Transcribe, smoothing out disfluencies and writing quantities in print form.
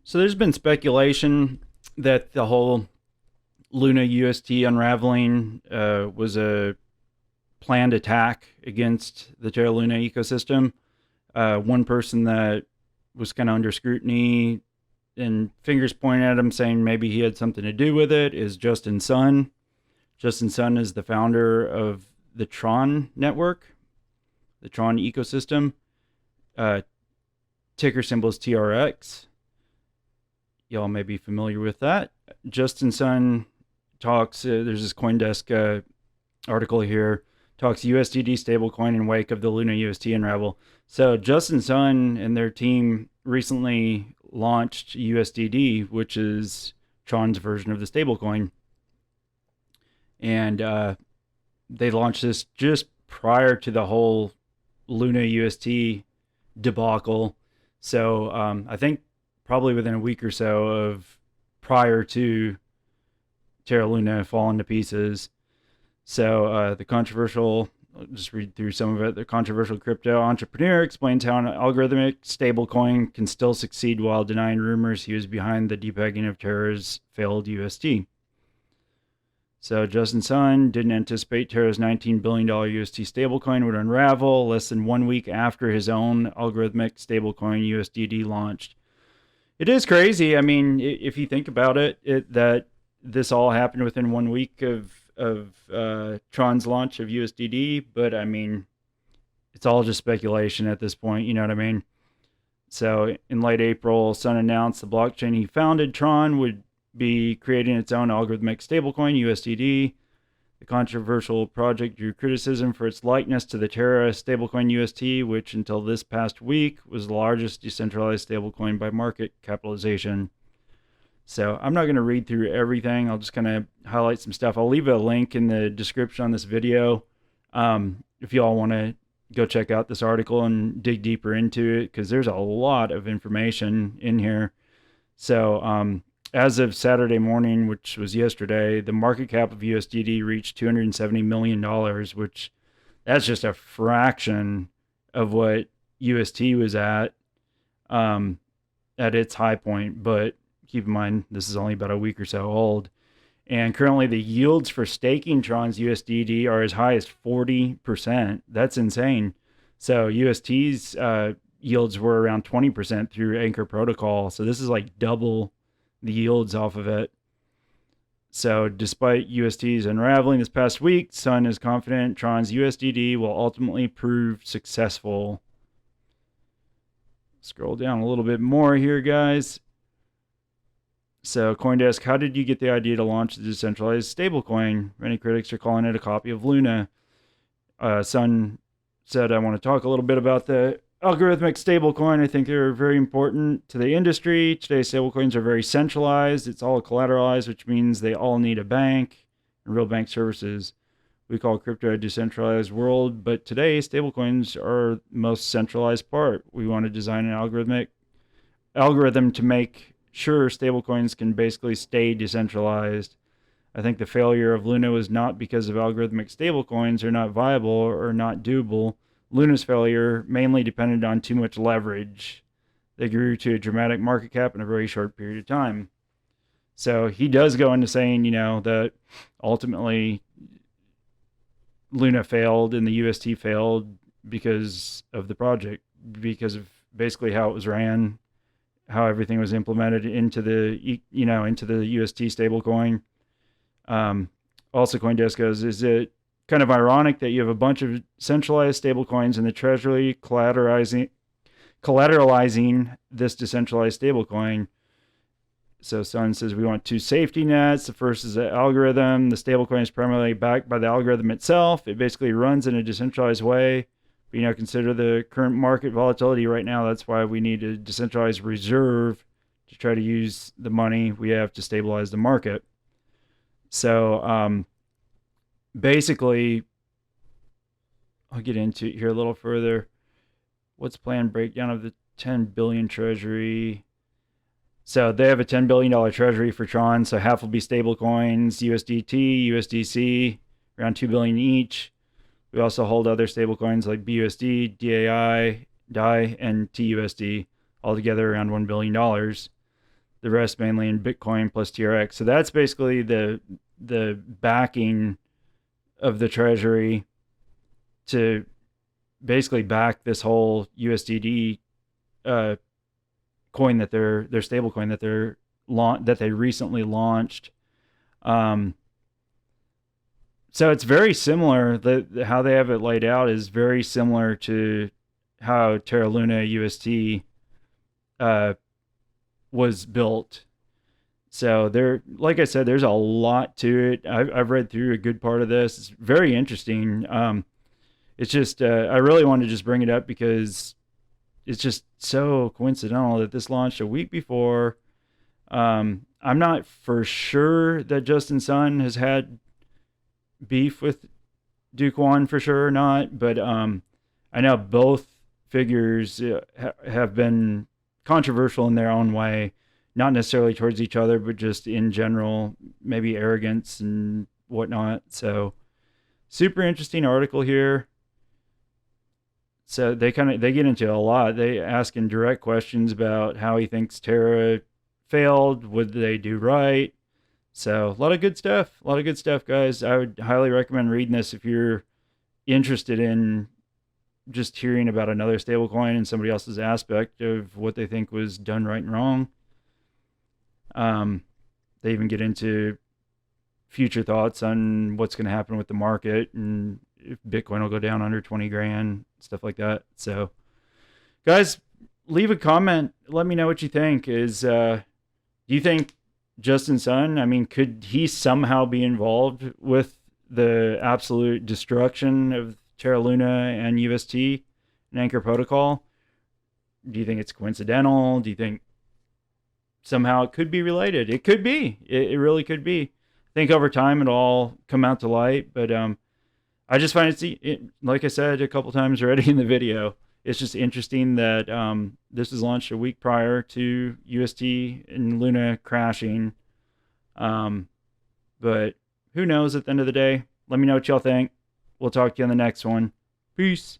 So there's been speculation that the whole Luna UST unraveling was a planned attack against the Terra Luna ecosystem. One person that was kind of under scrutiny and fingers pointed at him saying maybe he had something to do with it is Justin Sun. Justin Sun is the founder of the Tron network, the Tron ecosystem. Uh, Ticker symbol is TRX. Y'all may be familiar with that. Justin Sun talks, there's this Coindesk article here, talks USDD stablecoin in wake of the Luna UST unravel. So Justin Sun and their team recently launched USDD, which is Tron's version of the stablecoin. And they launched this just prior to the whole Luna UST debacle. So I think probably within a week or so of prior to Terra Luna falling to pieces. So the controversial, I'll just read through some of it. The controversial crypto entrepreneur explains how an algorithmic stablecoin can still succeed while denying rumors he was behind the depegging of Terra's failed UST. So Justin Sun didn't anticipate Terra's $19 billion UST stablecoin would unravel less than 1 week after his own algorithmic stablecoin USDD launched. It is crazy. I mean, if you think about it, that this all happened within 1 week of Tron's launch of USDD, but I mean, it's all just speculation at this point. You know what I mean? So in late April, Sun announced the blockchain he founded, Tron, would be creating its own algorithmic stablecoin, USDD. The controversial project drew criticism for its likeness to the Terra stablecoin UST, which until this past week was the largest decentralized stablecoin by market capitalization. So I'm not going to read through everything. I'll just kind of highlight some stuff. I'll leave a link in the description on this video if you all want to go check out this article and dig deeper into it, because there's a lot of information in here. So as of Saturday morning, which was yesterday, the market cap of USDD reached $270 million, which that's just a fraction of what UST was at its high point. But keep in mind, this is only about a week or so old. And currently the yields for staking Tron's USDD are as high as 40%. That's insane. So UST's yields were around 20% through Anchor Protocol. So this is like double the yields off of it. So despite UST's unraveling this past week, Sun is confident Tron's USDD will ultimately prove successful. Scroll down a little bit more here, guys. So Coindesk, how did you get the idea to launch the decentralized stablecoin? Many critics are calling it a copy of Luna. Sun said, I want to talk a little bit about the algorithmic stablecoin. I think they're very important to the industry. Today, stablecoins are very centralized. It's all collateralized, which means they all need a bank and real bank services. We call crypto a decentralized world, but today, stablecoins are the most centralized part. We want to design an algorithm to make sure stablecoins can basically stay decentralized. I think the failure of Luna was not because of algorithmic stablecoins are not viable or not doable. Luna's failure mainly depended on too much leverage. They grew to a dramatic market cap in a very short period of time. So he does go into saying, that ultimately Luna failed and the UST failed because of the project, because of basically how it was ran, how everything was implemented into the UST stablecoin. Also, Coindesk goes, is it kind of ironic that you have a bunch of centralized stablecoins in the treasury collateralizing this decentralized stablecoin? So Sun says we want two safety nets. The first is the algorithm. The stablecoin is primarily backed by the algorithm itself. It basically runs in a decentralized way. But, consider the current market volatility right now. That's why we need a decentralized reserve to try to use the money we have to stabilize the market. So basically, I'll get into it here a little further. What's planned breakdown of the 10 billion treasury? So they have a $10 billion treasury for Tron. So half will be stable coins, USDT, USDC, around 2 billion each. We also hold other stable coins like BUSD, DAI, DAI, and TUSD, altogether around $1 billion. The rest mainly in Bitcoin plus TRX. So that's basically the backing of the treasury to basically back this whole USDD coin that their stable coin that they recently launched. So it's very similar. How they have it laid out is very similar to how Terra Luna UST was built. So like I said, there's a lot to it. I've read through a good part of this. It's very interesting. It's just I really wanted to just bring it up because it's just so coincidental that this launched a week before. I'm not for sure that Justin Sun has had beef with Kwon for sure or not, but I know both figures have been controversial in their own way, not necessarily towards each other, but just in general, maybe arrogance and whatnot. So super interesting article here. So they get into a lot. They asking direct questions about how he thinks Terra failed, what did they do right. So a lot of good stuff. Guys. I would highly recommend reading this if you're interested in just hearing about another stablecoin and somebody else's aspect of what they think was done right and wrong. They even get into future thoughts on what's going to happen with the market and if Bitcoin will go down under 20 grand, stuff like that. So guys, leave a comment. Let me know what you think. Do you think Justin Sun, I mean, could he somehow be involved with the absolute destruction of Terra Luna and UST and Anchor Protocol? Do you think it's coincidental? Do you think somehow it could be related? It could be. It really could be. I think over time it'll all come out to light. But I just find it, like I said a couple times already in the video, it's just interesting that this was launched a week prior to UST and Luna crashing. But who knows at the end of the day? Let me know what y'all think. We'll talk to you on the next one. Peace.